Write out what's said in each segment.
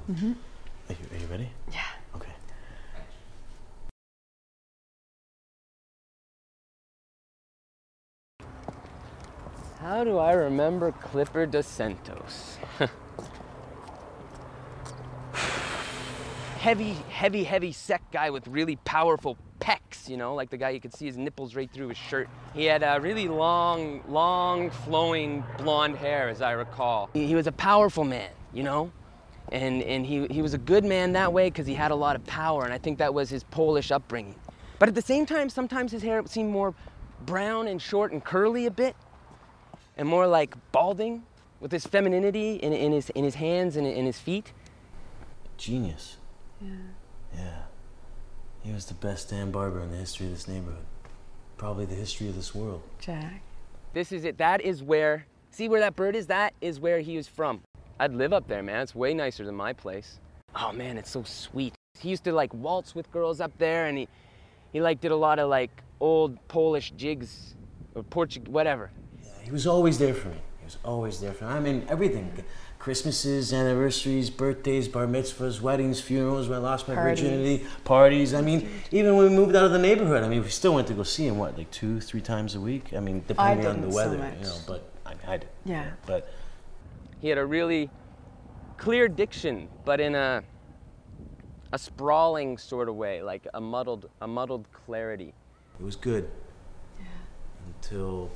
Mm-hmm. Are you ready? Yeah. Okay. How do I remember Clipper Dos Santos? heavy, sec guy with really powerful pecs, you know, like the guy you could see his nipples right through his shirt. He had really long, flowing blonde hair, as I recall. He was a powerful man, you know, and he was a good man that way because he had a lot of power, and I think that was his Polish upbringing. But at the same time, sometimes his hair seemed more brown and short and curly a bit, and more like balding, with his femininity in his hands and in his feet. Genius. Yeah. Yeah. He was the best damn barber in the history of this neighborhood. Probably the history of this world. Jack. This is it. That is where, see where that bird is? That is where he was from. I'd live up there, man. It's way nicer than my place. Oh man, it's so sweet. He used to like waltz with girls up there, and he like did a lot of like old Polish jigs or Portuguese, whatever. Yeah, he was always there for me. He was always there for me. I mean, everything. Christmases, anniversaries, birthdays, bar mitzvahs, weddings, funerals, when I lost my virginity, parties. I mean, even when we moved out of the neighborhood, I mean, we still went to go see him, what, like 2-3 times a week? I mean, depending on the weather, so you know, but I did. Yeah. But he had a really clear diction, but in a sprawling sort of way, like a muddled clarity. It was good. Yeah. Until,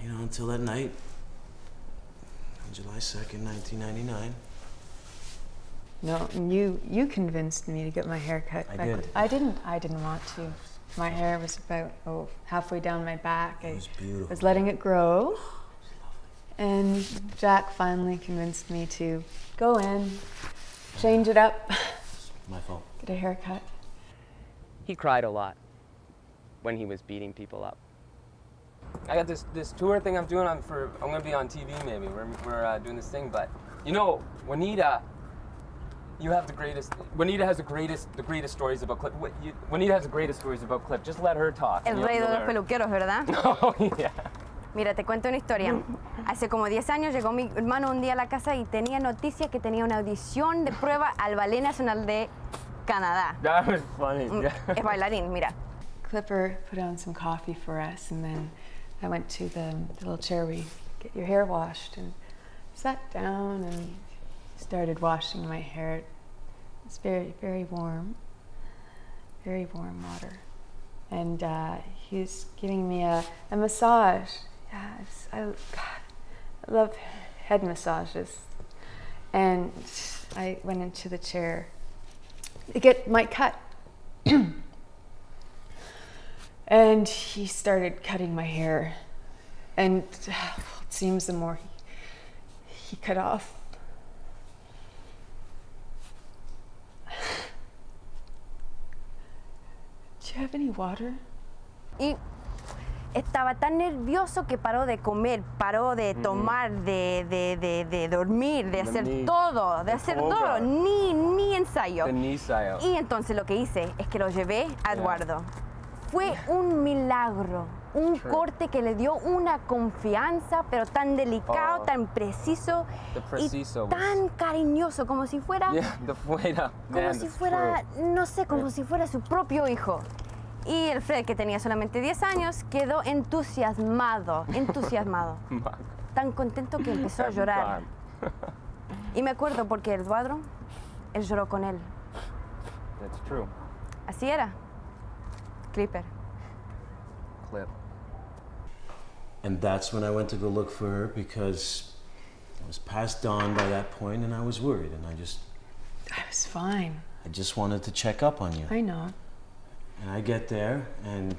you know, until that night. July 2nd, 1999. No, you convinced me to get my hair cut. I did. I didn't want to. My hair was about halfway down my back. It was beautiful. I was letting it grow. And Jack finally convinced me to go in, change it up. My fault. Get a haircut. He cried a lot when he was beating people up. I got this tour thing I'm doing. I'm gonna be on TV maybe. We're doing this thing, but you know, Juanita, you have the greatest. Juanita has the greatest stories about Clip. Juanita has the greatest stories about Clip. Just let her talk. El rey de los peluqueros, ¿verdad? Oh, yeah. Mira, te cuento una historia. Hace como 10 años llegó mi hermano un día a la casa y tenía noticia que tenía una audición de prueba al Ballet Nacional de Canadá. That was funny. Yeah. Es bailarín, mira. Clipper put on some coffee for us, and then I went to the little chair where you get your hair washed, and sat down and started washing my hair. It's very warm water. And he was giving me a massage. Yeah, I love head massages. And I went into the chair to get my cut. And he started cutting my hair. And it seems the more he cut off, do you have any water? Y estaba tan nervioso que paró de comer, paró de tomar, de dormir, de hacer todo, ni ensayo. Ni ensayo. Y entonces lo que hice es que lo llevé a Eduardo. Fue un milagro, un corte que le dio una confianza, pero tan delicado, tan preciso y tan cariñoso, como si fuera, no sé, como si fuera su propio hijo. Y el Fred, que tenía solamente 10 años, quedó entusiasmado, tan contento que empezó a llorar. Y me acuerdo porque Eduardo, él lloró con él. That's true. Así era. Clipper. Clip. And that's when I went to go look for her, because I was past dawn by that point and I was worried, and I was fine. I just wanted to check up on you. I know. And I get there and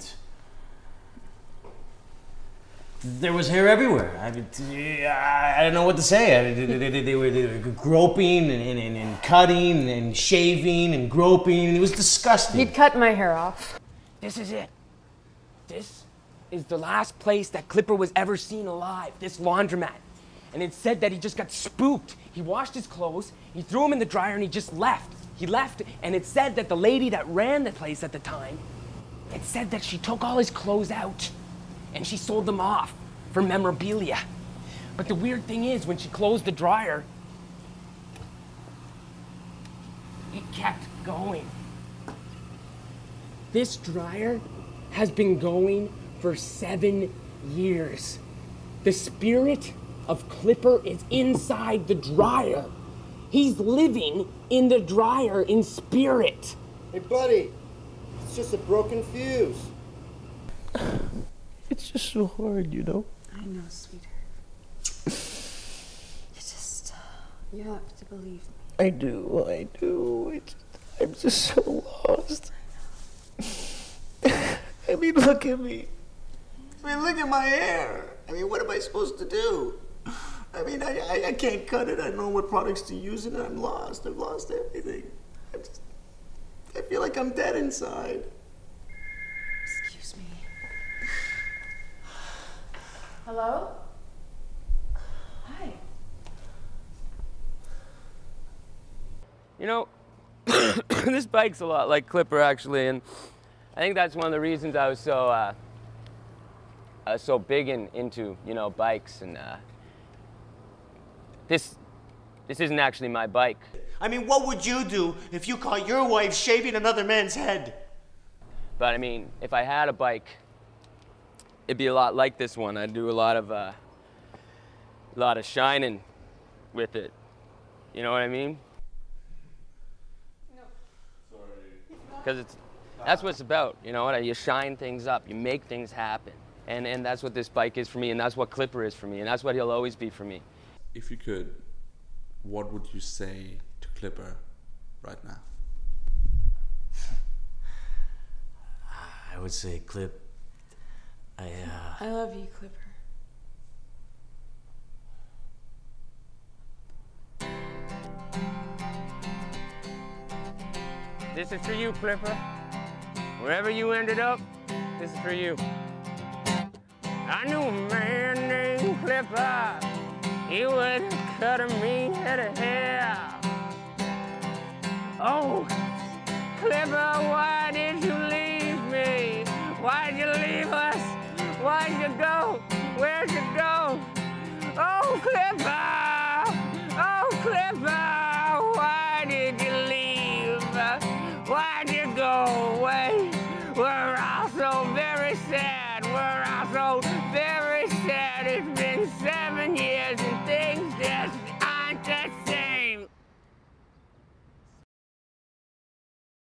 there was hair everywhere. I don't know what to say. They were groping and cutting and shaving and groping. It was disgusting. He'd cut my hair off. This is it. This is the last place that Clipper was ever seen alive, this laundromat. And it said that he just got spooked. He washed his clothes, he threw them in the dryer, and he just left. He left, and it said that the lady that ran the place at the time, it said that she took all his clothes out and she sold them off for memorabilia. But the weird thing is, when she closed the dryer, kept going. This dryer has been going for 7 years. The spirit of Clipper is inside the dryer. He's living in the dryer in spirit. Hey, buddy, it's just a broken fuse. It's just so hard, you know? I know, sweetheart. You have to believe me. I do. I'm just so lost. I mean, look at me. I mean, look at my hair. I mean, what am I supposed to do? I mean, I can't cut it. I don't know what products to use, and I'm lost. I've lost everything. I feel like I'm dead inside. Excuse me. Hello? Hi. You know, this bike's a lot like Clipper, actually, and I think that's one of the reasons I was so big into, you know, bikes, and this isn't actually my bike. I mean, what would you do if you caught your wife shaving another man's head? But I mean, if I had a bike, it'd be a lot like this one. I'd do a lot of shining with it. You know what I mean? Because that's what it's about, you know? You shine things up, you make things happen. And that's what this bike is for me, and that's what Clipper is for me, and that's what he'll always be for me. If you could, what would you say to Clipper right now? I would say, Clip, I love you, Clipper. This is for you, Clipper. Wherever you ended up, this is for you. I knew a man named Clipper. He would cut a mean head of hair. Oh, Clipper, why